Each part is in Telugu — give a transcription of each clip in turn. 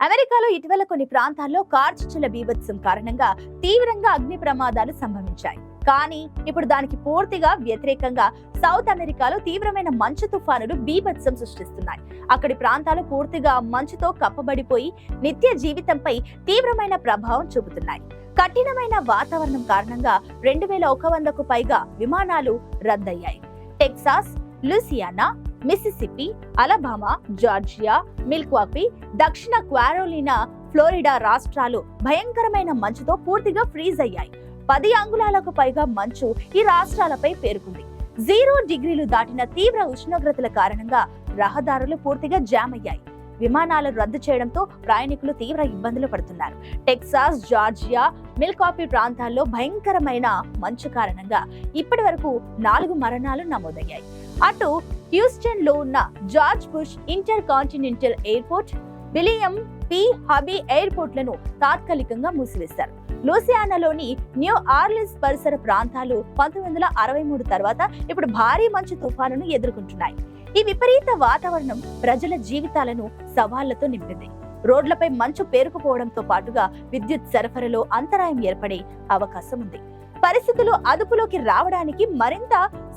అమెరికాలో ఇటీవల కొన్ని ప్రాంతాల్లో కార్చిచ్చుల బీభత్సం కారణంగా తీవ్రంగా అగ్ని ప్రమాదాలు సంభవించాయి. కానీ ఇప్పుడు దానికి పూర్తిగా వ్యతిరేకంగా సౌత్ అమెరికాలో తీవ్రమైన మంచు తుఫానులు బీభత్సం సృష్టిస్తున్నాయి. అక్కడి ప్రాంతాలు పూర్తిగా మంచుతో కప్పబడిపోయి నిత్య జీవితంపై తీవ్రమైన ప్రభావం చూపుతున్నాయి. కఠినమైన వాతావరణం కారణంగా 2100కు పైగా విమానాలు రద్దయ్యాయి. Texas, Louisiana, Mississippi, Alabama, Georgia, Milwaukee, దక్షిణ క్యారోలినా, ఫ్లోరిడా రాష్ట్రాలు భయంకరమైన మంచుతో పూర్తిగా ఫ్రీజ్ అయ్యాయి. 10 అంగుళాలకు పైగా మంచు ఈ రాష్ట్రాలపై పేరుకుంది. 0 డిగ్రీలు దాటిన తీవ్ర ఉష్ణోగ్రతల కారణంగా రహదారులు పూర్తిగా జామ్ అయ్యాయి. విమానాలు రద్దు చేయడంతో ప్రయాణికులు తీవ్ర ఇబ్బందులు పడుతున్నారు. టెక్సాస్, జార్జియా, మిల్వాకీ ప్రాంతాల్లో భయంకరమైన మంచు కారణంగా ఇప్పటి వరకు 4 మరణాలు నమోదయ్యాయి. అటు హ్యూస్టన్ లో ఉన్న George Bush intercontinental airport, William P Hobby ఎయిర్పోర్ట్లను తాత్కాలికంగా మూసివేశారు. లూసియానాలోని న్యూ ఆర్లిన్స్ పరిసర ప్రాంతాలు 1963 తర్వాత ఇప్పుడు భారీ మంచు తుఫానును ఎదుర్కొంటున్నాయి. ఈ విపరీత వాతావరణం ప్రజల జీవితాలను సవాళ్లతో నింపింది. రోడ్లపై మంచు పేరుకుపోవడంతో పాటుగా విద్యుత్ సరఫరాలో అంతరాయం ఏర్పడే అవకాశం ఉంది. పరిస్థితులు అదుపులోకి రావడానికి మరింత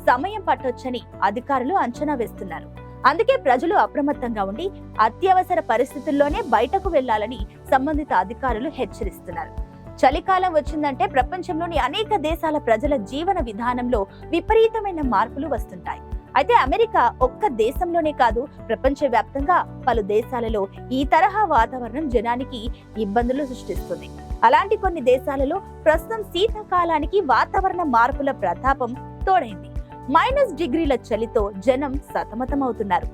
సమయం పట్టొచ్చని అధికారులు అంచనా వేస్తున్నారు. అందుకే ప్రజలు అప్రమత్తంగా ఉండి అత్యవసర పరిస్థితుల్లోనే బయటకు వెళ్లాలని సంబంధిత అధికారులు హెచ్చరిస్తున్నారు. చలికాలం వచ్చిందంటే ప్రపంచంలోని అనేక దేశాల ప్రజల జీవన విధానంలో విపరీతమైన మార్పులు వస్తుంటాయి. అయితే అమెరికా ఒక్క దేశంలోనే కాదు, ప్రపంచవ్యాప్తంగా పలు దేశాలలో ఈ తరహా వాతావరణం జనానికి ఇబ్బందులు సృష్టిస్తుంది. అలాంటి కొన్ని దేశాలలో ప్రస్తుతం శీతాకాలానికి వాతావరణ మార్పుల ప్రతాపం తోడైంది. -డిగ్రీల చలితో జనం సతమతమవుతున్నారు.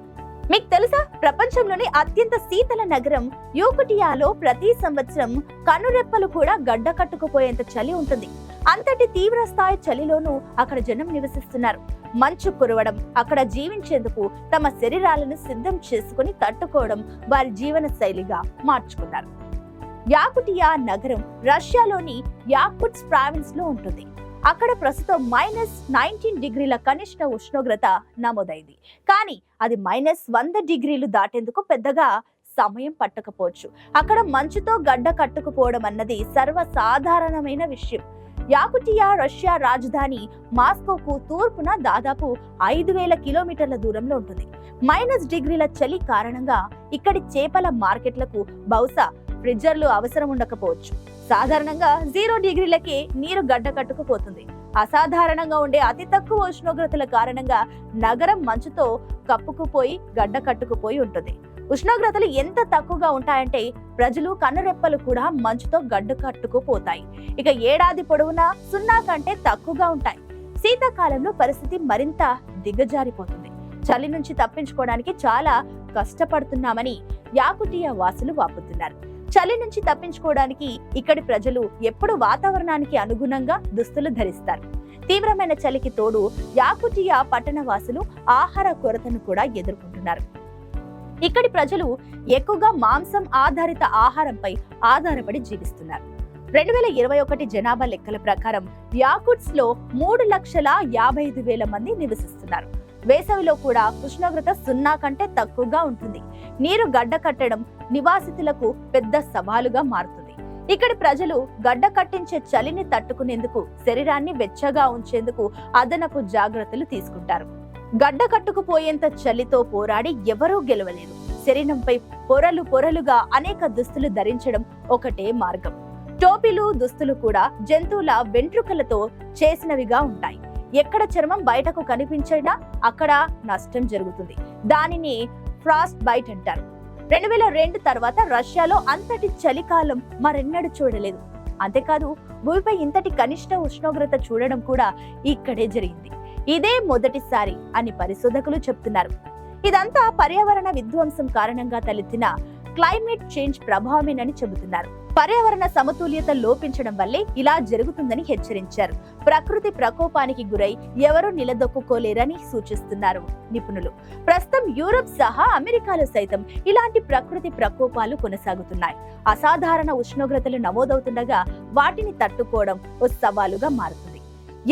మీకు తెలుసా, ప్రపంచంలోని అత్యంత శీతల నగరం యూకుటియాలో ప్రతి సంవత్సరం కనురెప్పలు కూడా గడ్డ కట్టుకుపోయేంత చలి ఉంటుంది. అంతటి తీవ్ర స్థాయి చలిలోనూ అక్కడ జనం నివసిస్తున్నారు. మంచు కురవడం, అక్కడ జీవించేందుకు తమ శరీరాలను సిద్ధం చేసుకుని తట్టుకోవడం వారి జీవన శైలిగా మార్చుకున్నారు. యాకుటియా నగరం రష్యాలోని యాకుట్స్క్ ప్రావిన్స్ లో ఉంటుంది. అక్కడ ప్రస్తుతం -19 డిగ్రీల కనిష్ట ఉష్ణోగ్రత నమోదైంది. కానీ అది -100 డిగ్రీలు దాటేందుకు పెద్దగా సమయం పట్టకపోవచ్చు. అక్కడ మంచుతో గడ్డ కట్టుకుపోవడం అన్నది సర్వసాధారణమైన విషయం. యాకుటియా రష్యా రాజధాని మాస్కోకు తూర్పున దాదాపు 5000 కిలోమీటర్ల దూరంలో ఉంటుంది. -డిగ్రీల చలి కారణంగా ఇక్కడి చేపల మార్కెట్లకు బహుశా ఫ్రిడ్జర్లు అవసరం ఉండకపోవచ్చు. సాధారణంగా 0 డిగ్రీలకే నీరు గడ్డ కట్టుకుపోతుంది. అసాధారణంగా ఉండే అతి తక్కువ ఉష్ణోగ్రతల కారణంగా నగరం మంచుతో కప్పుకుపోయి గడ్డ కట్టుకుపోయి ఉంటుంది. ఉష్ణోగ్రతలు ఎంత తక్కువగా ఉంటాయంటే ప్రజలు కన్నురెప్పలు కూడా మంచుతో గడ్డ కట్టుకుపోతాయి. ఇక ఏడాది పొడవునా 0 కంటే తక్కువగా ఉంటాయి. శీతాకాలంలో పరిస్థితి మరింత దిగజారిపోతుంది. చలి నుంచి తప్పించుకోవడానికి చాలా కష్టపడుతున్నామని యాకుటియా వాసులు వాపోతున్నారు. చలి నుంచి తప్పించుకోవడానికి ఇక్కడి ప్రజలు ఎప్పుడు వాతావరణానికి అనుగుణంగా దుస్తులు ధరిస్తారు. తీవ్రమైన చలికి తోడు యాకుటియా పట్టణ వాసులు ఆహార కొరతను కూడా ఎదుర్కొంటున్నారు. ఇక్కడి ప్రజలు ఎక్కువగా మాంసం ఆధారిత ఆహారంపై ఆధారపడి జీవిస్తున్నారు. 2021 జనాభా లెక్కల ప్రకారం యాకుట్స్క్ లో 3,55,000 మంది నివసిస్తున్నారు. వేసవిలో కూడా ఉష్ణోగ్రత 0 కంటే తక్కువగా ఉంటుంది. నీరు గడ్డ కట్టడం నివాసితులకు పెద్ద సవాలుగా మారుతుంది. ఇక్కడి ప్రజలు గడ్డ కట్టించే చలిని తట్టుకునేందుకు శరీరాన్ని వెచ్చగా ఉంచేందుకు అదనపు జాగ్రత్తలు తీసుకుంటారు. గడ్డ కట్టుకుపోయేంత చలితో పోరాడి ఎవరూ గెలవలేరు. శరీరంపై పొరలుగా అనేక దుస్తులు ధరించడం ఒకటే మార్గం. టోపీలు, దుస్తులు కూడా జంతువుల వెంట్రుకలతో చేసినవిగా ఉంటాయి. ఎక్కడ చర్మం బయటకు కనిపించినా అక్కడ నష్టం జరుగుతుంది. దానిని ఫ్రాస్ట్ బైట్ అంటారు. 2002 తర్వాత రష్యాలో అంతటి చలికాలం మరెన్నడూ చూడలేదు. అంతేకాదు, భూమిపై ఇంతటి కనిష్ట ఉష్ణోగ్రత చూడడం కూడా ఇక్కడే జరిగింది. ఇదే మొదటిసారి అని పరిశోధకులు చెప్తున్నారు. ఇదంతా పర్యావరణ విధ్వంసం కారణంగా తలెత్తిన క్లైమేట్ చేంజ్ ప్రభావమేనని చెబుతున్నారు. పర్యావరణ సమతుల్యత లోపించడం వల్లే ఇలా జరుగుతుందని హెచ్చరించారు. ప్రకృతి ప్రకోపానికి గురై ఎవరూ నిలదొక్కుకోలేరని సూచిస్తున్నారు నిపుణులు. ప్రస్తుతం యూరప్ సహా అమెరికాలో సైతం ఇలాంటి ప్రకృతి ప్రకోపాలు కొనసాగుతున్నాయి. అసాధారణ ఉష్ణోగ్రతలు నమోదవుతుండగా వాటిని తట్టుకోవడం ఓ సవాలుగా మారుతుంది.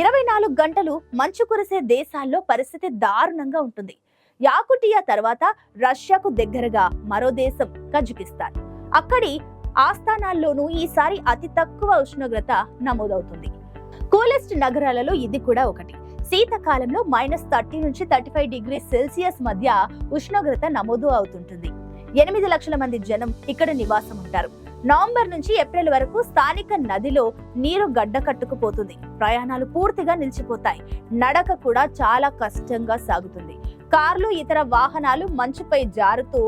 24 గంటలు మంచు కురిసే దేశాల్లో పరిస్థితి దారుణంగా ఉంటుంది. యాకుటియా తర్వాత రష్యాకు దగ్గరగా మరో దేశం కజకిస్తాన్. అక్కడి ఆస్థానాల్లోనూ ఈసారి అతి తక్కువ ఉష్ణోగ్రత నమోదవుతుంది. కూలెస్ట్ నగరాలలో ఇది కూడా ఒకటి. శీతాకాలంలో -30 నుంచి 35 డిగ్రీ సెల్సియస్ మధ్య ఉష్ణోగ్రత నమోదు అవుతుంటుంది. 8 లక్షల మంది జనం ఇక్కడ నివాసం ఉంటారు. నవంబర్ నుంచి ఏప్రిల్ వరకు స్థానిక నదిలో నీరు గడ్డ కట్టుకుపోతుంది. ప్రయాణాలు పూర్తిగా నిలిచిపోతాయి. నడక కూడా చాలా కష్టంగా సాగుతుంది. కార్లు, ఇతర వాహనాలు మంచుపై జారుతూ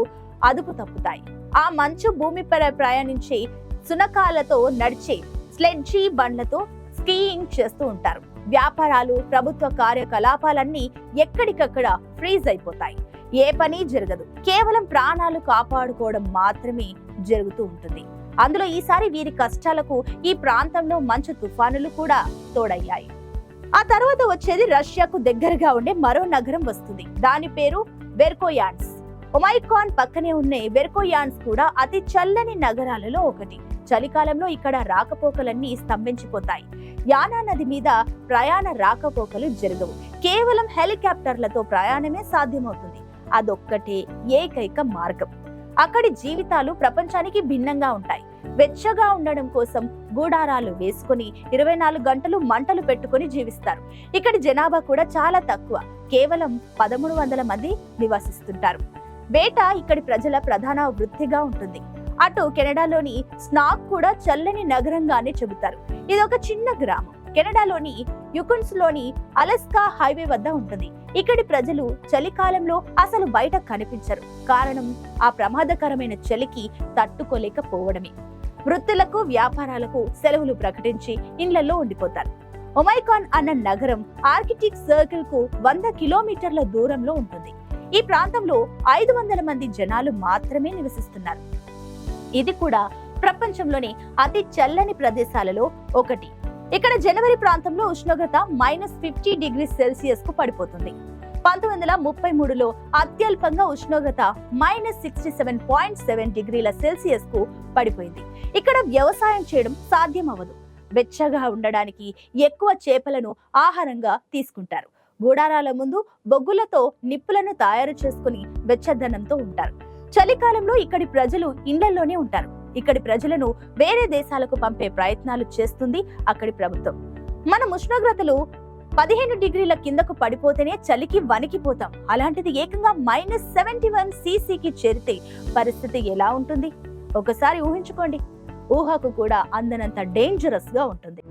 అదుపు తప్పుతాయి. ఆ మంచు భూమిపై ప్రయాణించే సునకాలతో నడిచే స్లెడ్జీ బండ్లతో స్కీయింగ్ చేస్తూ ఉంటారు. వ్యాపారాలు, ప్రభుత్వ కార్యకలాపాలన్నీ ఎక్కడికక్కడ ఫ్రీజ్ అయిపోతాయి. ఏ పని జరగదు. కేవలం ప్రాణాలు కాపాడుకోవడం మాత్రమే జరుగుతూ ఉంటుంది. అందులో ఈసారి వీరి కష్టాలకు ఈ ప్రాంతంలో మంచు తుఫానులు కూడా తోడయ్యాయి. ఆ తర్వాత వచ్చేది రష్యాకు దగ్గరగా ఉండే మరో నగరం వస్తుంది. దాని పేరు వెర్కోయాన్స్. ఒమైకాన్ పక్కనే ఉన్న వెర్కోయాన్స్ కూడా అతి చల్లని నగరాలలో ఒకటి. చలికాలంలో ఇక్కడ రాకపోకలన్నీ స్తంభించిపోతాయి. యానా నది మీద ప్రయాణ రాకపోకలు జరగవు. కేవలం హెలికాప్టర్లతో ప్రయాణమే సాధ్యమవుతుంది. అదొక్కటే ఏకైక మార్గం. అక్కడి జీవితాలు ప్రపంచానికి భిన్నంగా ఉంటాయి. వెచ్చగా ఉండడం కోసం గూడారాలు వేసుకుని 24 గంటలు మంటలు పెట్టుకుని జీవిస్తారు. ఇక్కడి జనాభా కూడా చాలా తక్కువ. కేవలం 1300 మంది నివసిస్తుంటారు. వేట ఇక్కడి ప్రజల ప్రధాన వృత్తిగా ఉంటుంది. అటు కెనడాలోని స్నాక్ కూడా చల్లని నగరంగానే చెబుతారు. ఇదొక చిన్న గ్రామం. కెనడాలోని యుకున్స్ లోని అలస్కా హైవే వద్ద ఉంటుంది. ఇక్కడి ప్రజలు చలికాలంలో అసలు బయట కనిపించరు. కారణం ఆ ప్రమాదకరమైన చలికి తట్టుకోలేకపోవడమే. వృత్తులకు, వ్యాపారాలకు సెలవులు ప్రకటించి ఇళ్లలో ఉండిపోతారు. ఒమైకాన్ అన్న నగరం ఆర్కిటిక్ సర్కిల్ కు 100 కిలోమీటర్ల దూరంలో ఉంటుంది. ఈ ప్రాంతంలో 500 మంది జనాలు మాత్రమే నివసిస్తున్నారు. ఇది కూడా ప్రపంచంలోని అతి చల్లని ప్రదేశాలలో ఒకటి. ఇక్కడ జనవరి ప్రాంతంలో ఉష్ణోగ్రత -50 డిగ్రీ సెల్సియస్ కు పడిపోతుంది. 1933లో అత్యల్పంగా ఉష్ణోగ్రత -67.7 డిగ్రీల సెల్సియస్ కు పడిపోయింది. ఇక్కడ వ్యవసాయం చేయడం సాధ్యం అవ్వదు. వెచ్చగా ఉండడానికి ఎక్కువ చేపలను ఆహారంగా తీసుకుంటారు. గూడారాల ముందు బొగ్గులతో నిప్పులను తయారు చేసుకుని వెచ్చదనంతో ఉంటారు. చలికాలంలో ఇక్కడి ప్రజలు ఇళ్లలోనే ఉంటారు. ఇక్కడి ప్రజలను వేరే దేశాలకు పంపే ప్రయత్నాలు చేస్తుంది అక్కడి ప్రభుత్వం. మనం ఉష్ణోగ్రతలు 15 డిగ్రీల కిందకు పడిపోతేనే చలికి వణికిపోతాం. అలాంటిది ఏకంగా -71 CCకి చేరితే పరిస్థితి ఎలా ఉంటుంది? ఒకసారి ఊహించుకోండి. ఊహకు కూడా అందనంత డేంజరస్ గా ఉంటుంది.